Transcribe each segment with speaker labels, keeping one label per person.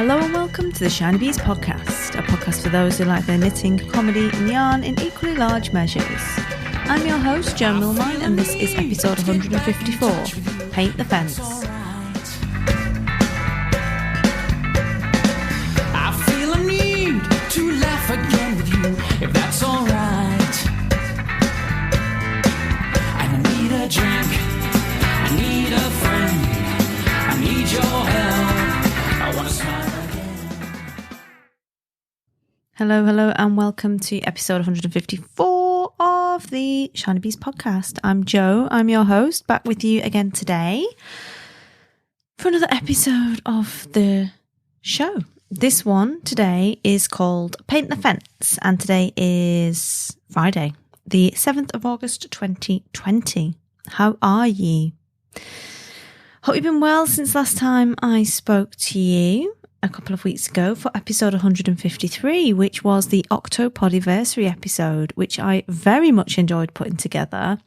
Speaker 1: Hello and welcome to the Shiny Bees podcast, a podcast for those who like their knitting, comedy and yarn in equally large measures. I'm your host, Jo Millmine, and this is episode 154, Paint the Fence.
Speaker 2: I feel a need to laugh again with you, if that's alright. I need a drink, I need a friend, I need your help, I want to smile again.
Speaker 1: Hello and welcome to episode 154 of the Shiny Bees podcast. I'm Jo, I'm your host, back with you again today for another episode of the show. This one today is called Paint the Fence, and today is Friday, the 7th of August 2020. How are ye? Hope you've been well since last time I spoke to you a couple of weeks ago for episode 153, which was the Octopodiversary episode, which I very much enjoyed putting together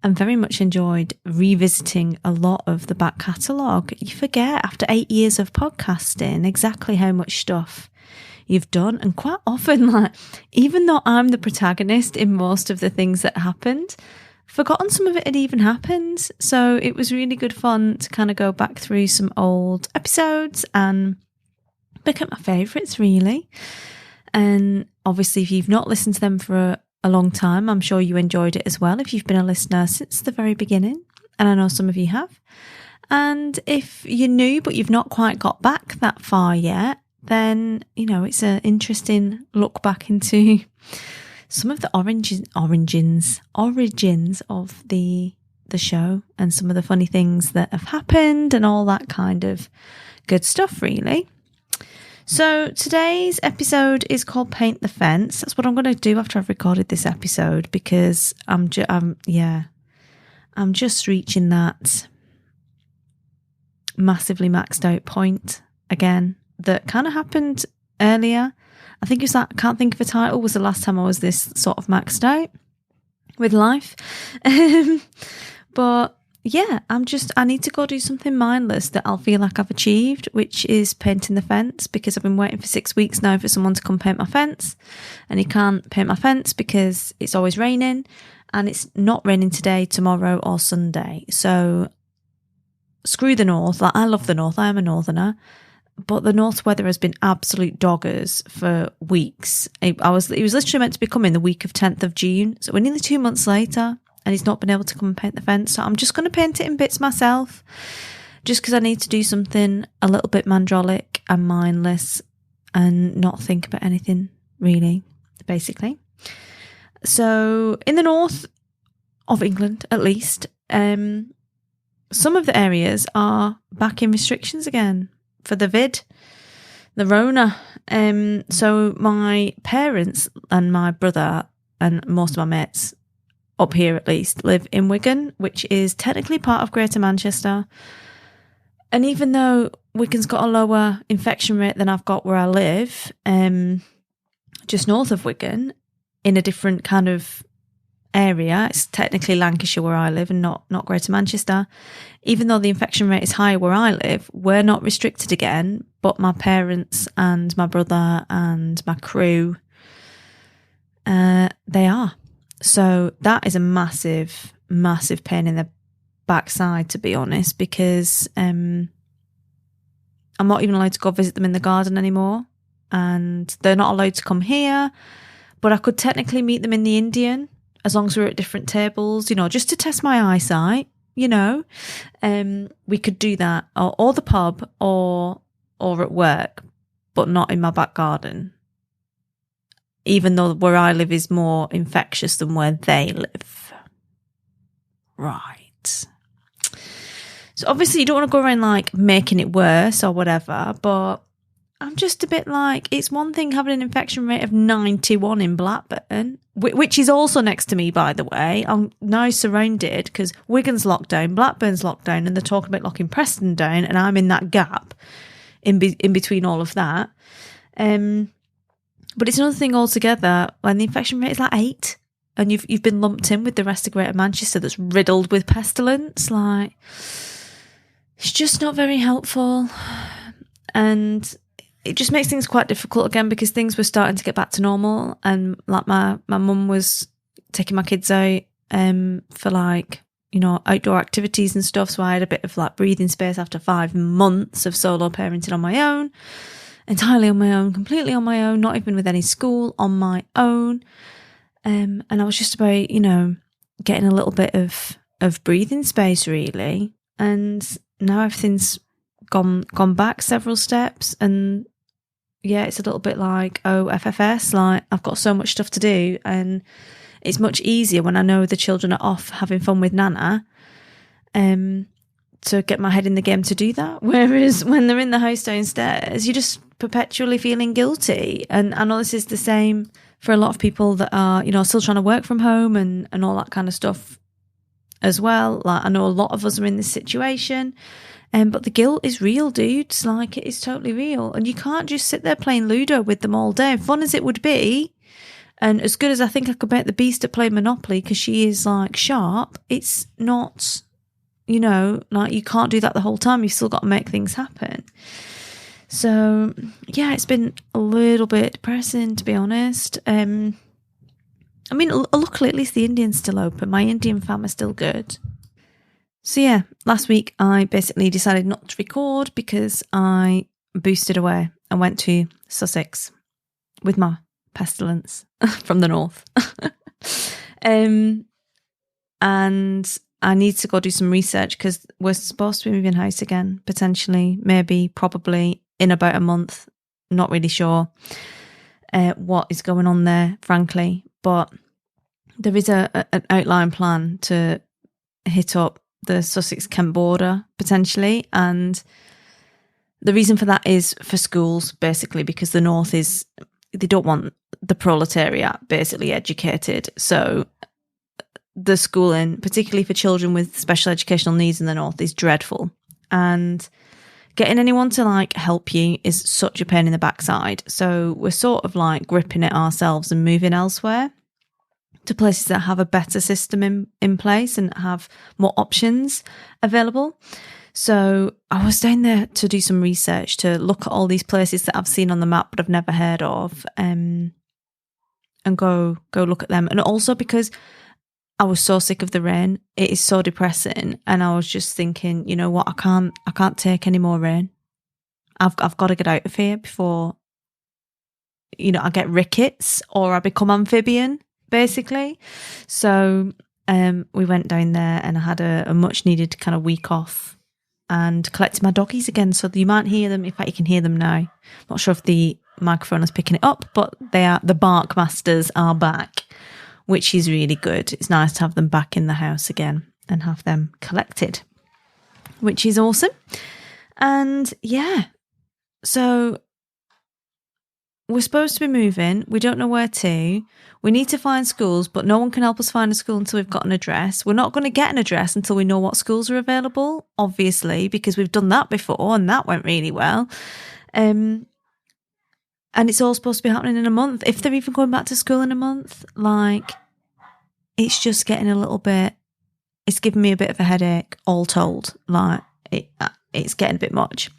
Speaker 1: and very much enjoyed revisiting a lot of the back catalogue. You forget after 8 years of podcasting exactly how much stuff you've done, and quite often, like, even though I'm the protagonist in most of the things that happened, forgotten some of it had even happened. So it was really good fun to kind of go back through some old episodes and pick up my favourites, really. And obviously, if you've not listened to them for a long time, I'm sure you enjoyed it as well if you've been a listener since the very beginning, and I know some of you have. And if you're new but you've not quite got back that far yet, then, you know, it's an interesting look back into some of the origins of the show and some of the funny things that have happened and all that kind of good stuff, really. So today's episode is called Paint the Fence. That's what I'm going to do after I've recorded this episode, because I'm just reaching that massively maxed out point again that kind of happened earlier. I think it was that I Can't Think of a Title was the last time I was this sort of maxed out with life. But yeah, I need to go do something mindless that I'll feel like I've achieved, which is painting the fence, because I've been waiting for 6 weeks now for someone to come paint my fence, and he can't paint my fence because it's always raining, and it's not raining today, tomorrow or Sunday. So screw the north. Like, I love the north. I am a northerner. But the north weather has been absolute doggers for weeks. It was literally meant to be coming the week of 10th of June. So we're nearly 2 months later, and he's not been able to come and paint the fence. So I'm just going to paint it in bits myself, just because I need to do something a little bit mandrolic and mindless and not think about anything, really, basically. So in the north of England, at least, some of the areas are back in restrictions again for the Rona. So my parents and my brother and most of my mates up here, at least, live in Wigan, which is technically part of Greater Manchester. And even though Wigan's got a lower infection rate than I've got where I live, just north of Wigan, in a different kind of area, it's technically Lancashire where I live and not Greater Manchester. Even though the infection rate is higher where I live, we're not restricted again, but my parents and my brother and my crew, they are. So that is a massive, massive pain in the backside, to be honest, because I'm not even allowed to go visit them in the garden anymore, and they're not allowed to come here, but I could technically meet them in the Indian as long as we're at different tables, you know, just to test my eyesight, you know. We could do that, or the pub, or at work, but not in my back garden, even though where I live is more infectious than where they live. Right. So obviously you don't want to go around like making it worse or whatever, but I'm just a bit like, it's one thing having an infection rate of 91 in Blackburn, which is also next to me, by the way. I'm now surrounded because Wigan's locked down, Blackburn's locked down, and they're talking about locking Preston down, and I'm in that gap in between all of that. But it's another thing altogether when the infection rate is like 8, and you've been lumped in with the rest of Greater Manchester that's riddled with pestilence. Like, it's just not very helpful. And it just makes things quite difficult again because things were starting to get back to normal, and like my mum was taking my kids out for like, you know, outdoor activities and stuff. So I had a bit of like breathing space after 5 months of solo parenting on my own, entirely on my own, completely on my own, not even with any school, on my own. And I was just about, you know, getting a little bit of breathing space really. And now everything's gone back several steps, and yeah, it's a little bit like, oh, FFS, like I've got so much stuff to do, and it's much easier when I know the children are off having fun with Nana, to get my head in the game to do that. Whereas when they're in the house downstairs, you're just perpetually feeling guilty. And I know this is the same for a lot of people that are, you know, still trying to work from home and all that kind of stuff as well. Like I know a lot of us are in this situation. But the guilt is real, dudes. Like, it is totally real. And you can't just sit there playing Ludo with them all day. Fun as it would be, and as good as I think I could make the beast at playing Monopoly because she is, like, sharp, it's not, you know, like, you can't do that the whole time. You've still got to make things happen. So, yeah, it's been a little bit depressing, to be honest. I mean, luckily, at least the Indian's still open. My Indian fam is still good. So yeah, last week I basically decided not to record because I boosted away and went to Sussex with my pestilence from the north. And I need to go do some research because we're supposed to be moving house again, potentially, maybe, probably in about a month. Not really sure what is going on there, frankly. But there is an outline plan to hit up the Sussex-Kent border, potentially. And the reason for that is for schools, basically, because the north is, they don't want the proletariat basically educated. So the schooling, particularly for children with special educational needs in the north, is dreadful. And getting anyone to like help you is such a pain in the backside. So we're sort of like gripping it ourselves and moving elsewhere to places that have a better system in place and have more options available. So I was down there to do some research, to look at all these places that I've seen on the map but I've never heard of, and go look at them. And also because I was so sick of the rain, it is so depressing, and I was just thinking, you know what, I can't take any more rain. I've got to get out of here before, you know, I get rickets or I become amphibian, basically. So we went down there and I had a much needed kind of week off and collected my doggies again. So you might hear them. In fact, you can hear them now. Not sure if the microphone is picking it up, but the bark masters are back, which is really good. It's nice to have them back in the house again and have them collected, which is awesome. And yeah, so we're supposed to be moving. We don't know where to. We need to find schools, but no one can help us find a school until we've got an address. We're not going to get an address until we know what schools are available, obviously, because we've done that before and that went really well. And it's all supposed to be happening in a month. If they're even going back to school in a month, like, it's just getting a little bit, it's giving me a bit of a headache, all told. Like, it's getting a bit much.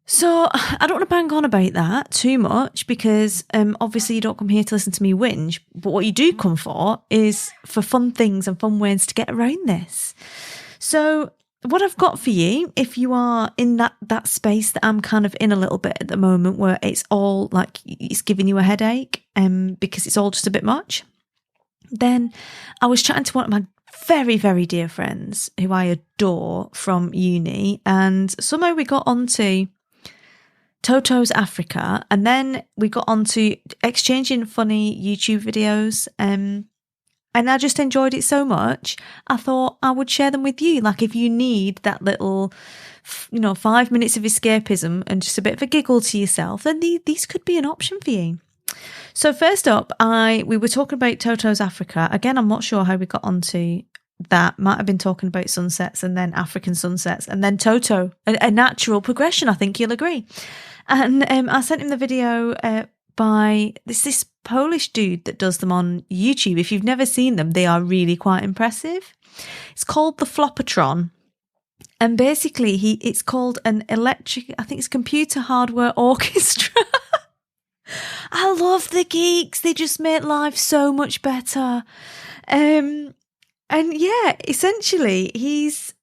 Speaker 1: So I don't want to bang on about that too much because obviously you don't come here to listen to me whinge, but what you do come for is for fun things and fun ways to get around this. So what I've got for you, if you are in that space that I'm kind of in a little bit at the moment, where it's all like it's giving you a headache because it's all just a bit much, then I was chatting to one of my very, very dear friends who I adore from uni, and somehow we got onto Toto's Africa, and then we got onto exchanging funny YouTube videos, and I just enjoyed it so much, I thought I would share them with you. Like, if you need that little, 5 minutes of escapism and just a bit of a giggle to yourself, then these could be an option for you. So first up, we were talking about Toto's Africa. Again, I'm not sure how we got onto that. Might have been talking about sunsets and then African sunsets and then Toto, a natural progression, I think you'll agree. And I sent him the video by this Polish dude that does them on YouTube. If you've never seen them, they are really quite impressive. It's called the Flopatron. And basically it's called an electric, I think it's computer hardware orchestra. I love the geeks. They just make life so much better. And yeah, essentially he's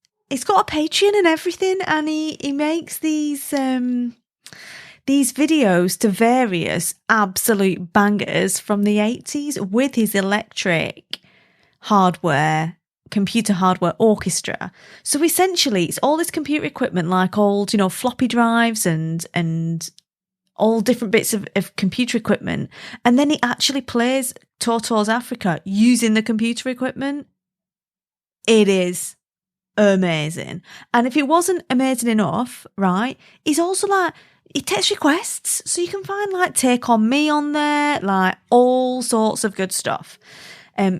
Speaker 1: got a Patreon and everything, and he makes these videos to various absolute bangers from the 80s with his electric hardware, computer hardware orchestra. So essentially it's all this computer equipment, like old, floppy drives and all different bits of computer equipment. And then he actually plays Toto's Africa using the computer equipment. It is amazing. And if it wasn't amazing enough, right, he's also like, he takes requests. So you can find like Take On Me on there, like all sorts of good stuff.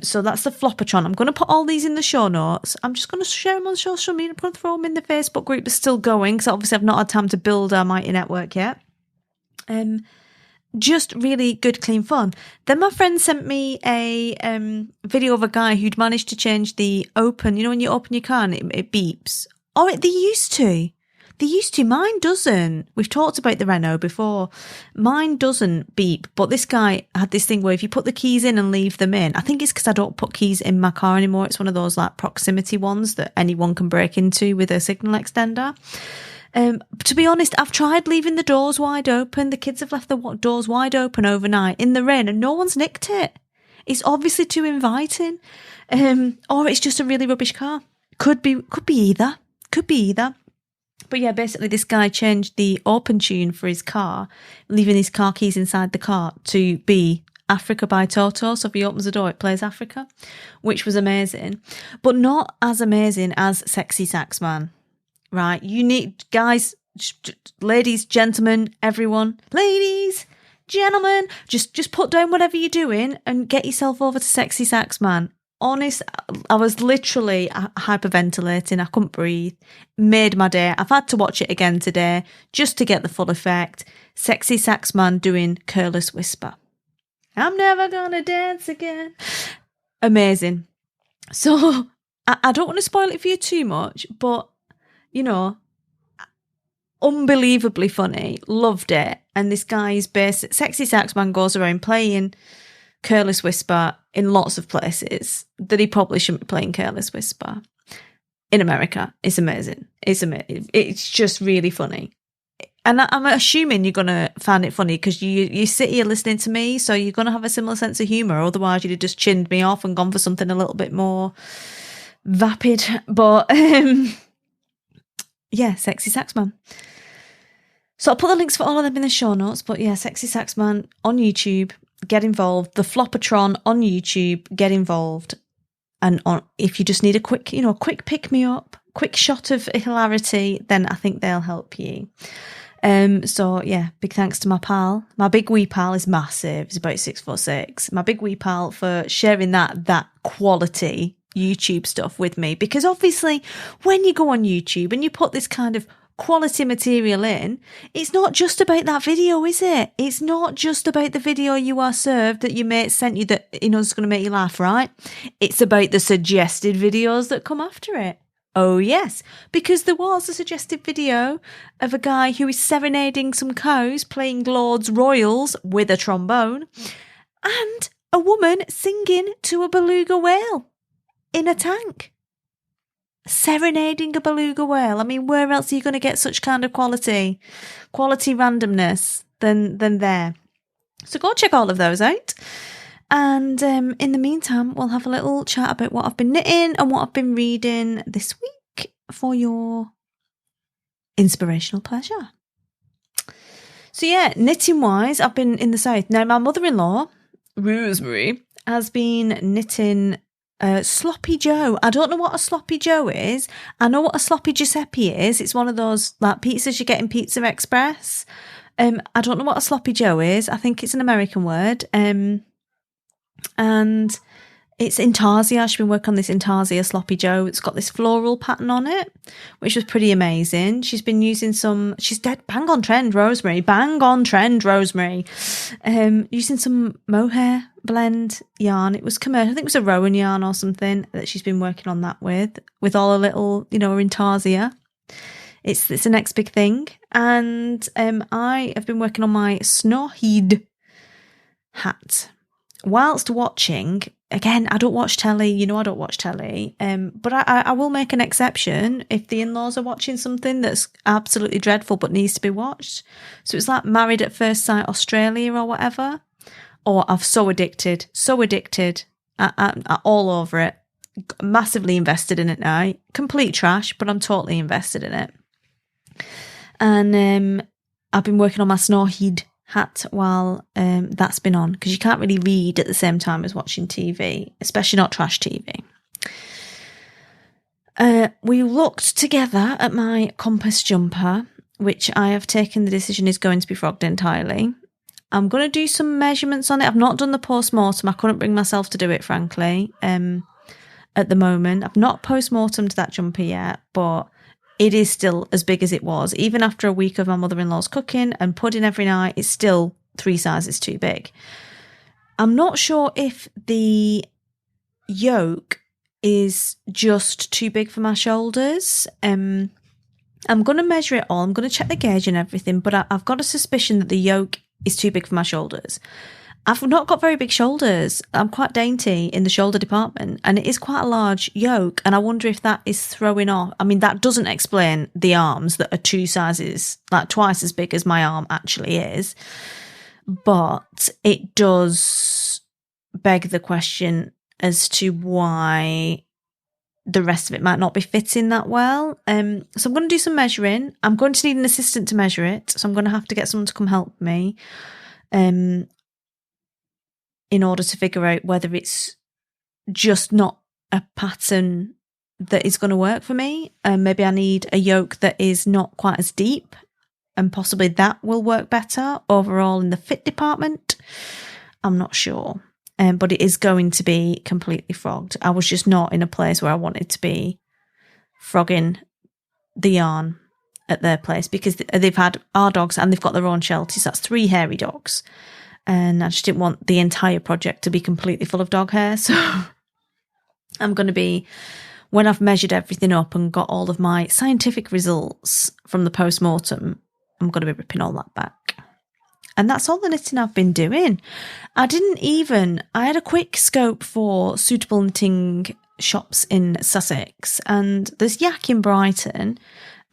Speaker 1: So that's the Flopatron. I'm going to put all these in the show notes. I'm just going to share them on social media. I'm going to throw them in the Facebook group that's still going, because obviously I've not had time to build our mighty network yet. Just really good, clean fun. Then my friend sent me a video of a guy who'd managed to change the open. You know when you open your car and it beeps? Oh, they used to. Mine doesn't. We've talked about the Renault before. Mine doesn't beep, but this guy had this thing where if you put the keys in and leave them in, I think it's because I don't put keys in my car anymore. It's one of those like proximity ones that anyone can break into with a signal extender. To be honest, I've tried leaving the doors wide open. The kids have left the doors wide open overnight in the rain and no one's nicked it. It's obviously too inviting. Or it's just a really rubbish car. Could be either. But yeah, basically this guy changed the open tune for his car, leaving his car keys inside the car to be Africa by Toto. So if he opens the door, it plays Africa, which was amazing. But not as amazing as Sexy Saxman, right? You need, guys, ladies, gentlemen, everyone, ladies, gentlemen, just put down whatever you're doing and get yourself over to Sexy Saxman. Honest, I was literally hyperventilating. I couldn't breathe. Made my day. I've had to watch it again today just to get the full effect. Sexy Saxman doing Careless Whisper. I'm never gonna dance again. Amazing. So I don't want to spoil it for you too much, but unbelievably funny. Loved it. And this guy's basic Sexy Saxman goes around playing Careless Whisper in lots of places that he probably shouldn't be playing Careless Whisper. In America, it's amazing. It's just really funny. And I'm assuming you're going to find it funny because you sit here listening to me, so you're going to have a similar sense of humour. Otherwise, you'd have just chinned me off and gone for something a little bit more vapid. But yeah, Sexy Saxman. So I'll put the links for all of them in the show notes. But yeah, Sexy Saxman on YouTube. Get involved. The Flopatron on YouTube. Get involved. And if you just need a quick pick me up, quick shot of hilarity, then I think they'll help you. So yeah, big thanks to my pal. My big wee pal is massive. He's about 6'6". My big wee pal for sharing that quality YouTube stuff with me, because obviously when you go on YouTube and you put this kind of quality material in, it's not just about that video, is it? It's not just about the video you are served that your mate sent you that is going to make you laugh, right? It's about the suggested videos that come after it. Oh yes, because there was a suggested video of a guy who is serenading some cows playing Lord's Royals with a trombone, and a woman singing to a beluga whale in a tank. Serenading a beluga whale. I mean, where else are you going to get such kind of quality randomness than there? So go check all of those out. And in the meantime, we'll have a little chat about what I've been knitting and what I've been reading this week for your inspirational pleasure. So yeah, knitting wise, I've been in the south. Now, my mother-in-law, Rosemary, has been knitting Sloppy Joe. I don't know what a Sloppy Joe is. I know what a Sloppy Giuseppe is. It's one of those like pizzas you get in Pizza Express. I don't know what a Sloppy Joe is. I think it's an American word. And It's Intarsia. She's been working on this Intarsia Sloppy Joe. It's got this floral pattern on it, which was pretty amazing. She's been using she's dead bang on trend rosemary. Using some mohair blend yarn. It was commercial. I think it was a Rowan yarn or something that she's been working on that with all her little, her Intarsia. It's the next big thing. And I have been working on my Snorheed hat whilst watching. Again, I don't watch telly. I don't watch telly. But I will make an exception if the in-laws are watching something that's absolutely dreadful but needs to be watched. So it's like Married at First Sight Australia or whatever. Or I'm so addicted. I'm all over it. Massively invested in it now. Complete trash, but I'm totally invested in it. And I've been working on my Snorheed hat while that's been on, because you can't really read at the same time as watching TV, especially not trash TV. We looked together at my Compass jumper, which I have taken the decision is going to be frogged entirely. I'm going to do some measurements on it. I've not done the post-mortem. I couldn't bring myself to do it, frankly, at the moment. I've not post-mortemed that jumper yet, but it is still as big as it was. Even after a week of my mother-in-law's cooking and pudding every night, it's still 3 sizes too big. I'm not sure if the yoke is just too big for my shoulders. I'm going to measure it all. I'm going to check the gauge and everything, but I've got a suspicion that the yoke is too big for my shoulders. I've not got very big shoulders. I'm quite dainty in the shoulder department, and it is quite a large yoke, and I wonder if that is throwing off. I mean, that doesn't explain the arms that are 2 sizes, like twice as big as my arm actually is, but it does beg the question as to why the rest of it might not be fitting that well. So I'm going to do some measuring. I'm going to need an assistant to measure it, so I'm going to have to get someone to come help me. In order to figure out whether it's just not a pattern that is going to work for me. Maybe I need a yoke that is not quite as deep, and possibly that will work better overall in the fit department. I'm not sure. But it is going to be completely frogged. I was just not in a place where I wanted to be frogging the yarn at their place, because they've had our dogs and they've got their own shelters. That's 3 hairy dogs. And I just didn't want the entire project to be completely full of dog hair. So I'm going to be, when I've measured everything up and got all of my scientific results from the post-mortem, I'm going to be ripping all that back. And that's all the knitting I've been doing. I had a quick scope for suitable knitting shops in Sussex. And there's Yak in Brighton.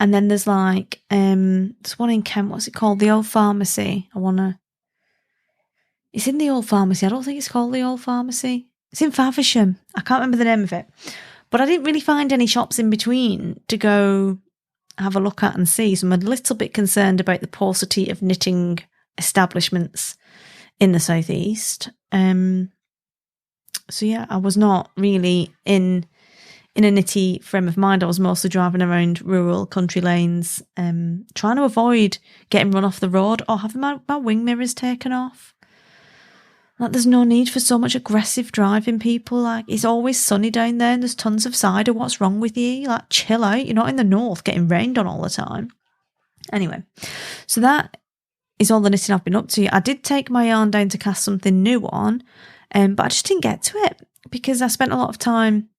Speaker 1: And then there's there's one in Kent. What's it called? The Old Pharmacy. It's in the Old Pharmacy. I don't think it's called the Old Pharmacy. It's in Faversham. I can't remember the name of it. But I didn't really find any shops in between to go have a look at and see. So I'm a little bit concerned about the paucity of knitting establishments in the southeast. So yeah, I was not really in a knitty frame of mind. I was mostly driving around rural country lanes, trying to avoid getting run off the road or having my wing mirrors taken off. There's no need for so much aggressive driving, people. It's always sunny down there and there's tons of cider. What's wrong with you? Chill out. You're not in the north getting rained on all the time. Anyway, so that is all the knitting I've been up to. I did take my yarn down to cast something new on, but I just didn't get to it because I spent a lot of time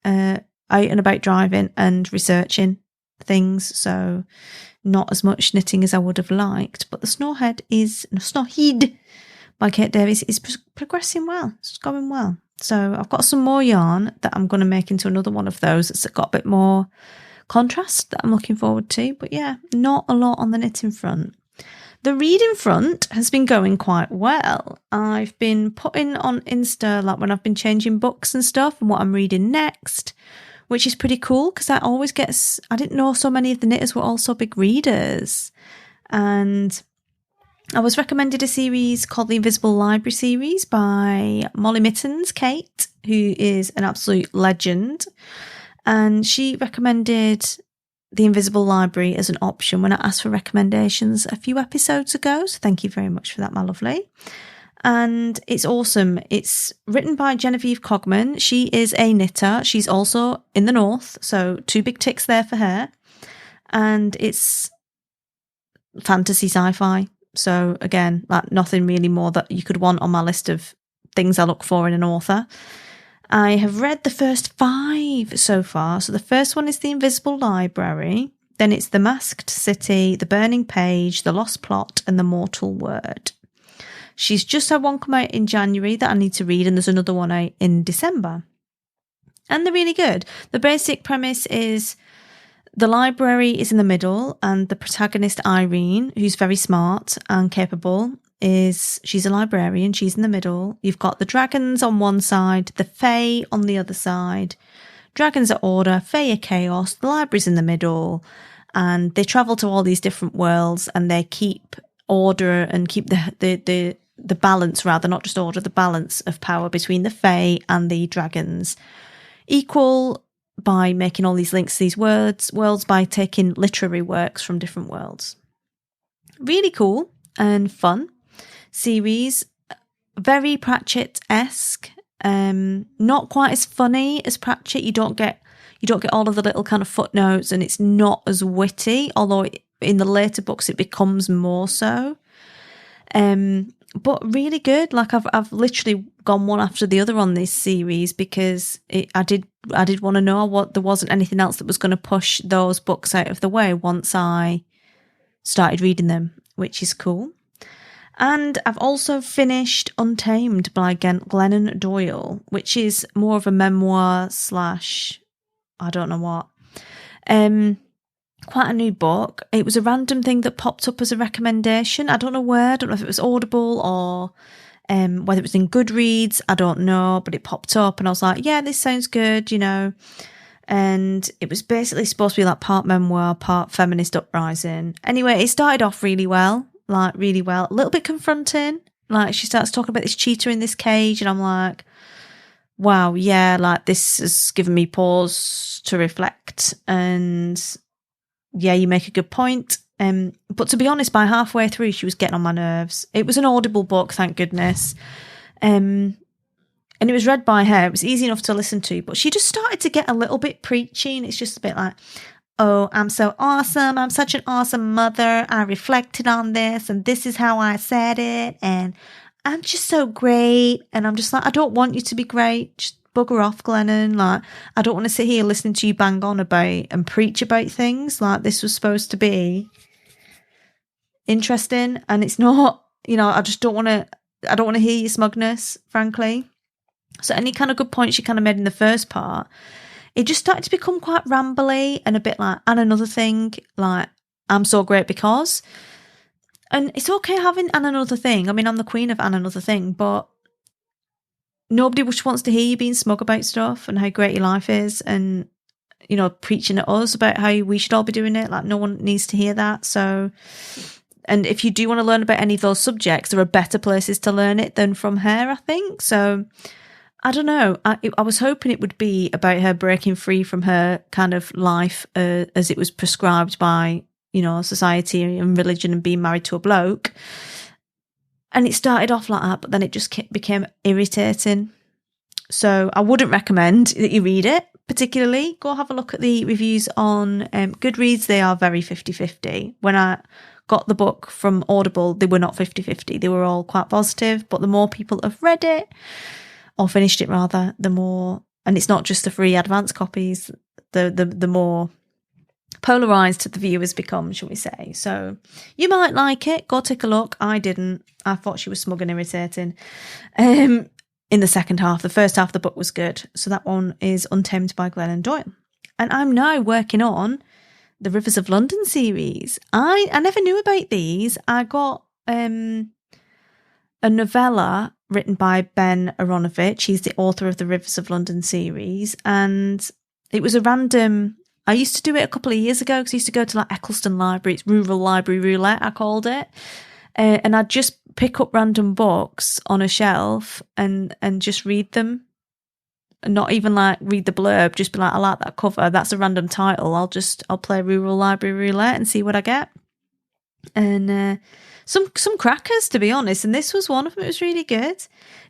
Speaker 1: out and about driving and researching things. So not as much knitting as I would have liked. But the Snorheed by Kate Davies is progressing well. It's going well. So I've got some more yarn that I'm going to make into another one of those that's got a bit more contrast that I'm looking forward to. But yeah, not a lot on the knitting front. The reading front has been going quite well. I've been putting on Insta, when I've been changing books and stuff and what I'm reading next, which is pretty cool because I didn't know so many of the knitters were also big readers. And I was recommended a series called the Invisible Library series by Molly Mittens, Kate, who is an absolute legend. And she recommended the Invisible Library as an option when I asked for recommendations a few episodes ago. So thank you very much for that, my lovely. And it's awesome. It's written by Genevieve Cogman. She is a knitter. She's also in the north, so 2 big ticks there for her. And it's fantasy sci-fi. So again, like nothing really more that you could want on my list of things I look for in an author. I have read the first 5 so far. So the first one is The Invisible Library. Then it's The Masked City, The Burning Page, The Lost Plot, and The Mortal Word. She's just had one come out in January that I need to read, and there's another one out in December. And they're really good. The basic premise is the library is in the middle, and the protagonist, Irene, who's very smart and capable, she's a librarian. She's in the middle. You've got the dragons on one side, the fae on the other side. Dragons are order, fae are chaos. The library's in the middle, and they travel to all these different worlds, and they keep order and keep the balance, rather, not just order, the balance of power between the fae and the dragons equal by making all these links to these worlds by taking literary works from different worlds. Really cool and fun series, very Pratchett-esque. Not quite as funny as Pratchett. You don't get all of the little kind of footnotes, and it's not as witty, although in the later books it becomes more so. But really good. Like I've literally gone one after the other on this series because I did want to know what there wasn't anything else that was going to push those books out of the way once I started reading them, which is cool. And I've also finished Untamed by Glennon Doyle, which is more of a memoir / I don't know what. Quite a new book. It was a random thing that popped up as a recommendation. I don't know where. I don't know if it was Audible or whether it was in Goodreads. I don't know, but it popped up and I was like, yeah, this sounds good, you know. And it was basically supposed to be like part memoir, part feminist uprising. Anyway, it started off really well. A little bit confronting. Like, she starts talking about this cheetah in this cage, and I'm like, wow, yeah, like this has given me pause to reflect. And yeah, you make a good point. But to be honest, by halfway through, she was getting on my nerves. It was an Audible book, thank goodness. And it was read by her. It was easy enough to listen to, but she just started to get a little bit preachy, and it's just a bit like, oh, I'm so awesome. I'm such an awesome mother. I reflected on this, and this is how I said it, and I'm just so great. And I'm just like, I don't want you to be great. Just bugger off, Glennon. Like, I don't want to sit here listening to you bang on about and preach about things. Like, this was supposed to be interesting, and it's not. You know, I don't want to hear your smugness, frankly. So any kind of good points she kind of made in the first part, it just started to become quite rambly and a bit like, and another thing, like, I'm so great because. And it's okay having and another thing. I mean, I'm the queen of and another thing, but nobody just wants to hear you being smug about stuff and how great your life is and, you know, preaching at us about how we should all be doing it. Like, no one needs to hear that. So, and if you do want to learn about any of those subjects, there are better places to learn it than from her, I think. So, I don't know. I was hoping it would be about her breaking free from her kind of life as it was prescribed by, you know, society and religion and being married to a bloke. And it started off like that, but then it just became irritating. So I wouldn't recommend that you read it particularly. Go have a look at the reviews on Goodreads. They are very 50-50. When I got the book from Audible, they were not 50-50. They were all quite positive, but the more people have read it, or finished it rather, the more, and it's not just the free advance copies, the more polarised the viewers become, shall we say. So you might like it. Go take a look. I didn't. I thought she was smug and irritating. In the second half, the first half of the book was good. So that one is Untamed by Glennon Doyle. And I'm now working on the Rivers of London series. I never knew about these. I got a novella written by Ben Aronovich. He's the author of the Rivers of London series. And it was a random... I used to do it a couple of years ago because I used to go to like Eccleston Library. It's Rural Library Roulette, I called it. And I'd just pick up random books on a shelf and just read them. And not even like read the blurb, just be like, I like that cover. That's a random title. I'll play Rural Library Roulette and see what I get. And some crackers, to be honest, and this was one of them. It was really good.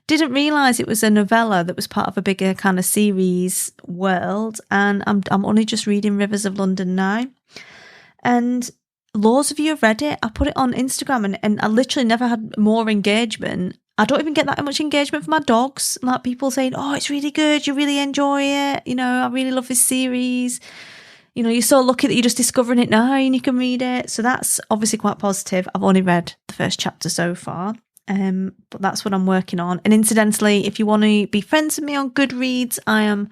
Speaker 1: Didn't realise it was a novella that was part of a bigger kind of series world, and I'm only just reading Rivers of London now. And loads of you have read it. I put it on Instagram and I literally never had more engagement. I don't even get that much engagement from my dogs. Like people saying, oh, it's really good. You really enjoy it. You know, I really love this series. You know, you're so lucky that you're just discovering it now and you can read it. So that's obviously quite positive. I've only read the first chapter so far. But that's what I'm working on. And incidentally, if you want to be friends with me on Goodreads, I am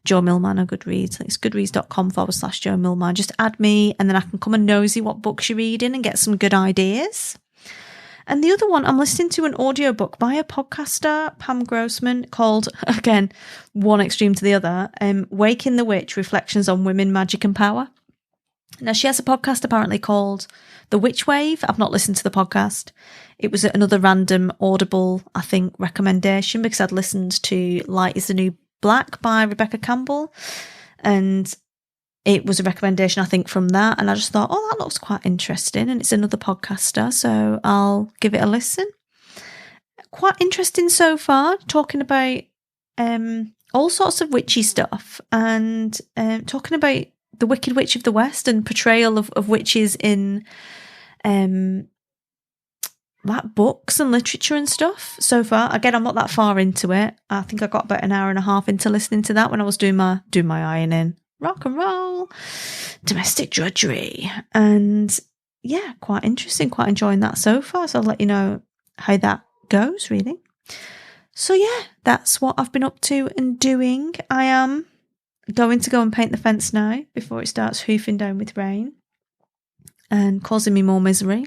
Speaker 1: Jo Millman on Goodreads. I think it's goodreads.com/Jo Millman. Just add me and then I can come and nosy what books you're reading and get some good ideas. And the other one, I'm listening to an audiobook by a podcaster, Pam Grossman, called, again, one extreme to the other, Waking the Witch, Reflections on Women, Magic and Power. Now, she has a podcast apparently called The Witch Wave. I've not listened to the podcast. It was another random Audible, I think, recommendation because I'd listened to Light is the New Black by Rebecca Campbell. And it was a recommendation, I think, from that. And I just thought, oh, that looks quite interesting. And it's another podcaster, so I'll give it a listen. Quite interesting so far, talking about all sorts of witchy stuff and talking about the Wicked Witch of the West and portrayal of witches in like books and literature and stuff so far. Again, I'm not that far into it. I think I got about an hour and a half into listening to that when I was doing my ironing. Rock and roll, domestic drudgery. And yeah, quite interesting, quite enjoying that so far. So I'll let you know how that goes, really. So yeah, that's what I've been up to and doing. I am going to go and paint the fence now before it starts hoofing down with rain and causing me more misery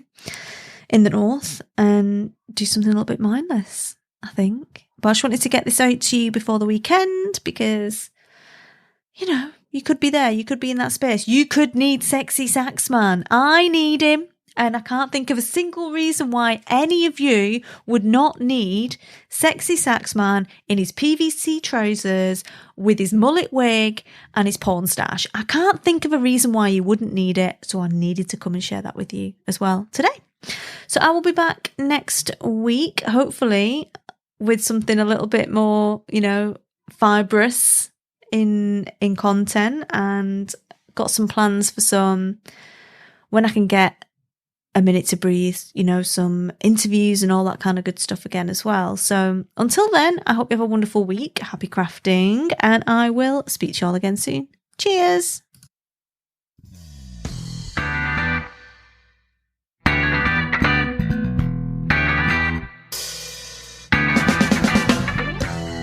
Speaker 1: in the north, and do something a little bit mindless, I think. But I just wanted to get this out to you before the weekend because, you know, you could be there. You could be in that space. You could need Sexy Sax Man. I need him. And I can't think of a single reason why any of you would not need Sexy Sax Man in his PVC trousers with his mullet wig and his porn stash. I can't think of a reason why you wouldn't need it. So I needed to come and share that with you as well today. So I will be back next week, hopefully with something a little bit more, you know, fibrous in content, and got some plans for some when I can get a minute to breathe, you know, some interviews and all that kind of good stuff again as well. So until then, I hope you have a wonderful week. Happy crafting, and I will speak to you all again soon. Cheers.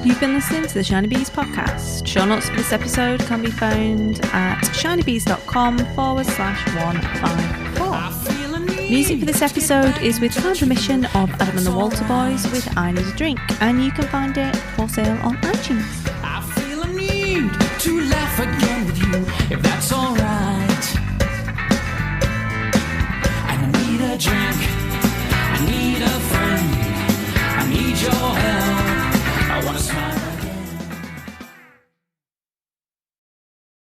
Speaker 1: You've been listening to the Shiny Bees podcast. Show notes for this episode can be found at shinybees.com/154. Music for this episode is with kind permission of Adam and the Walter Boys with I Need a Drink, and you can find it for sale on iTunes.